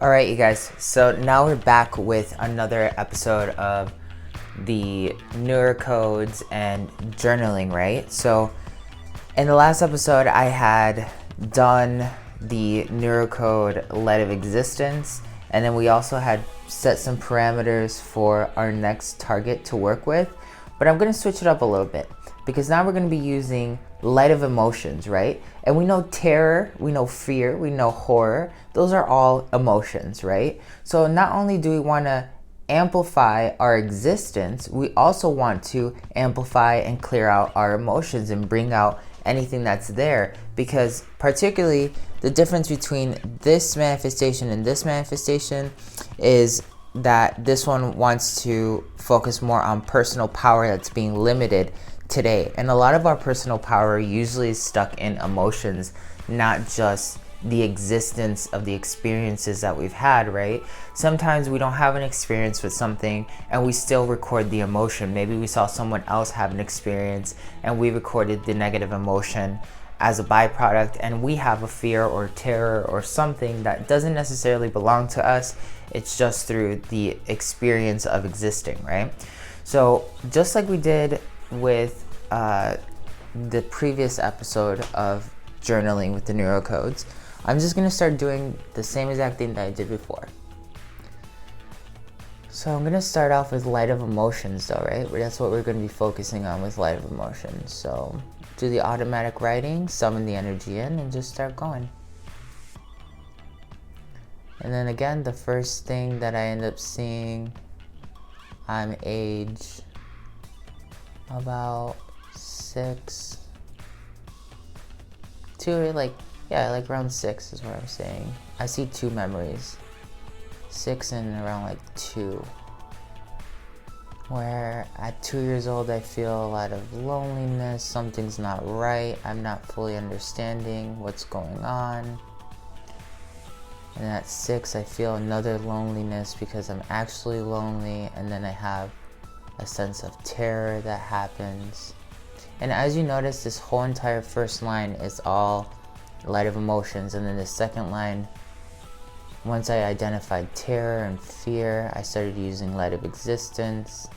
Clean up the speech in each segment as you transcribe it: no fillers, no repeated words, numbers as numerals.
All right, you guys. So now we're back with another episode of the neurocodes and journaling, right? So in the last episode, I had done the neurocode light of existence, and then we also had set some parameters for our next target to work with. But I'm going to switch it up a little bit because now we're going to be using light of emotions, right? And we know terror, we know fear, we know horror. Those are all emotions, right? So not only do we want to amplify our existence, we also want to amplify and clear out our emotions and bring out anything that's there, because particularly the difference between this manifestation and this manifestation is that this one wants to focus more on personal power that's being limited today. And a lot of our personal power usually is stuck in emotions, not just the existence of the experiences that we've had, right? Sometimes we don't have an experience with something and we still record the emotion. Maybe we saw someone else have an experience and we recorded the negative emotion as a byproduct, and we have a fear or terror or something that doesn't necessarily belong to us. It's just through the experience of existing, right? So just like we did with the previous episode of journaling with the neurocodes, I'm just going to start doing the same exact thing that I did before. So I'm going to start off with light of emotions though, right? That's what we're going to be focusing on with light of emotions. So do the automatic writing, summon the energy in, and just start going. And then again, the first thing that I end up seeing, I'm age about 6 to like around 6 is what I'm saying. I see 2 memories, 6 and around like 2, where at 2 years old I feel a lot of loneliness. Something's not right. I'm not fully understanding what's going on. And at 6 I feel another loneliness because I'm actually lonely, and then I have a sense of terror that happens. And as you notice, this whole entire first line is all light of emotions, and then the second line, once I identified terror and fear, I started using light of existence.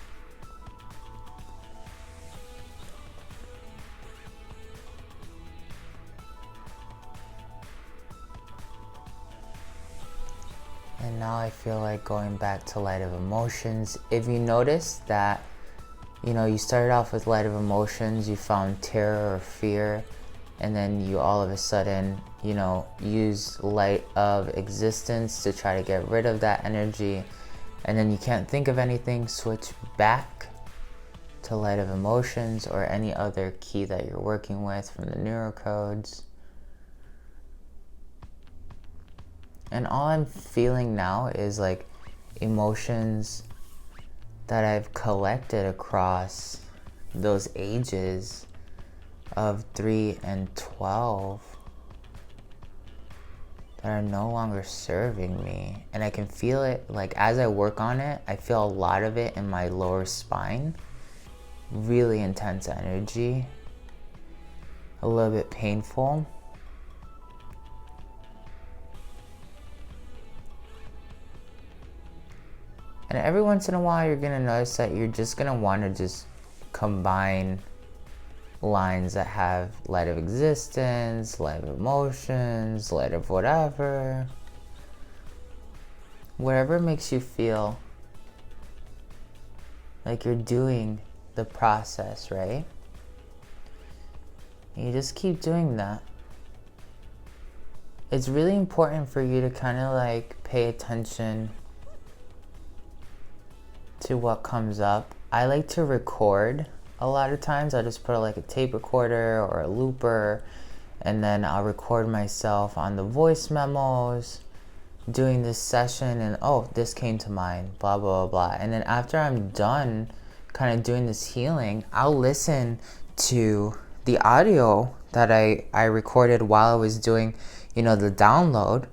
And now I feel like going back to light of emotions. If you notice that, you started off with light of emotions, you found terror or fear, and then you all of a sudden, use light of existence to try to get rid of that energy, and then you can't think of anything, switch back to light of emotions or any other key that you're working with from the neurocodes. And all I'm feeling now is like emotions that I've collected across those ages of 3 and 12 that are no longer serving me. And I can feel it, like as I work on it, I feel a lot of it in my lower spine. Really intense energy, a little bit painful. And every once in a while, you're gonna notice that you're just gonna want to just combine lines that have light of existence, light of emotions, light of whatever. Whatever makes you feel like you're doing the process, right? You just keep doing that. It's really important for you to kind of like pay attention to what comes up. I like to record a lot of times. I just put like a tape recorder or a looper, and then I'll record myself on the voice memos doing this session, and oh, this came to mind, blah blah blah. And then after I'm done kind of doing this healing, I'll listen to the audio that I recorded while I was doing the download,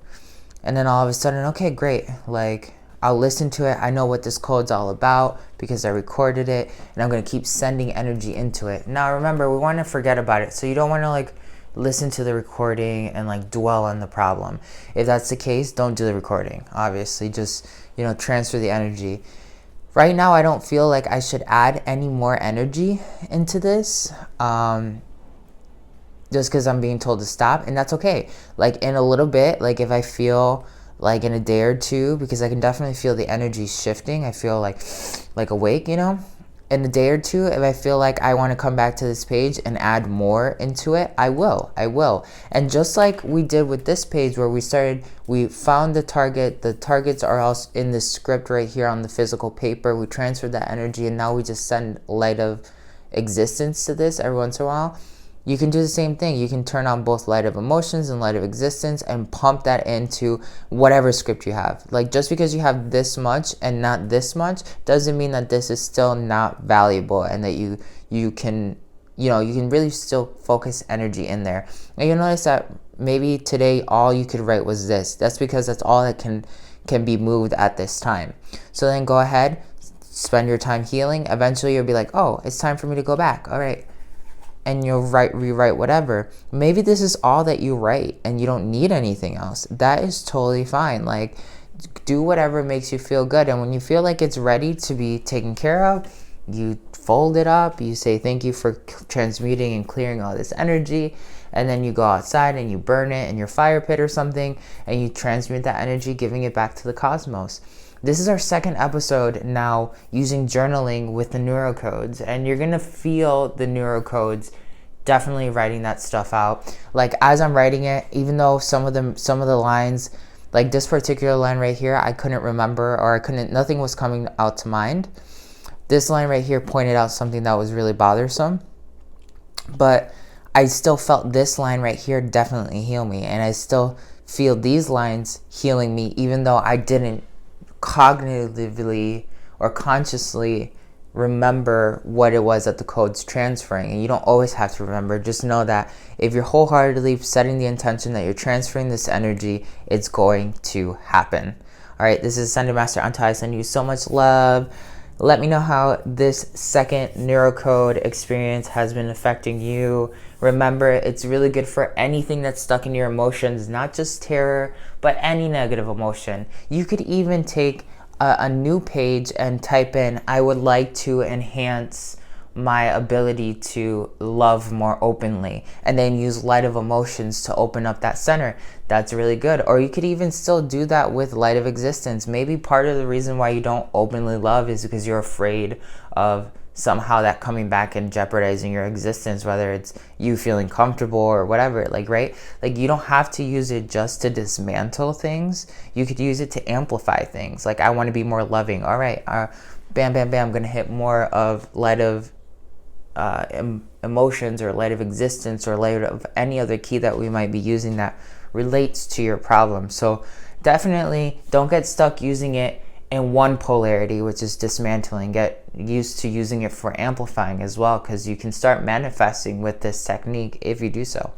and then all of a sudden, okay, great, like I'll listen to it. I know what this code's all about because I recorded it, and I'm going to keep sending energy into it. Now remember, we want to forget about it. So you don't want to like listen to the recording and like dwell on the problem. If that's the case, don't do the recording. Obviously, just, transfer the energy. Right now, I don't feel like I should add any more energy into this. Just because I'm being told to stop, and that's okay. Like in a little bit, like if I feel like in a day or two, because I can definitely feel the energy shifting. I feel like awake, In a day or two, if I feel like I want to come back to this page and add more into it, I will. And just like we did with this page where we found the target. The targets are all in this script right here on the physical paper. We transferred that energy, and now we just send light of existence to this every once in a while. You can do the same thing. You can turn on both light of emotions and light of existence and pump that into whatever script you have. Like, just because you have this much and not this much doesn't mean that this is still not valuable, and that you can really still focus energy in there. And you'll notice that maybe today all you could write was this. That's because that's all that can be moved at this time. So then go ahead, spend your time healing. Eventually you'll be like, oh, it's time for me to go back. All right. And you'll rewrite whatever. Maybe this is all that you write and you don't need anything else. That is totally fine. Like, do whatever makes you feel good. And when you feel like it's ready to be taken care of, you fold it up. You say thank you for transmuting and clearing all this energy. And then you go outside and you burn it in your fire pit or something. And you transmute that energy, giving it back to the cosmos. This is our second episode now using journaling with the neurocodes, and you're going to feel the neurocodes definitely writing that stuff out. Like, as I'm writing it, even though some of the lines, like this particular line right here, I couldn't remember, or nothing was coming out to mind. This line right here pointed out something that was really bothersome, but I still felt this line right here definitely heal me, and I still feel these lines healing me, even though I didn't cognitively or consciously remember what it was that the code's transferring. And you don't always have to remember. Just know that if you're wholeheartedly setting the intention that you're transferring this energy, it's going to happen. All right, this is Ascended Master Antojai sending you so much love. Let me know how this second neurocode experience has been affecting you. Remember, it's really good for anything that's stuck in your emotions, not just terror, but any negative emotion. You could even take a new page and type in, I would like to enhance my ability to love more openly, and then use light of emotions to open up that center. That's really good. Or you could even still do that with light of existence. Maybe part of the reason why you don't openly love is because you're afraid of somehow that coming back and jeopardizing your existence, whether it's you feeling comfortable or whatever, right? Like, you don't have to use it just to dismantle things. You could use it to amplify things. Like, I want to be more loving. All right, bam, I'm going to hit more of light of emotions, or light of existence, or light of any other key that we might be using that relates to your problem. So definitely don't get stuck using it in one polarity, which is dismantling. Get used to using it for amplifying as well, because you can start manifesting with this technique if you do so.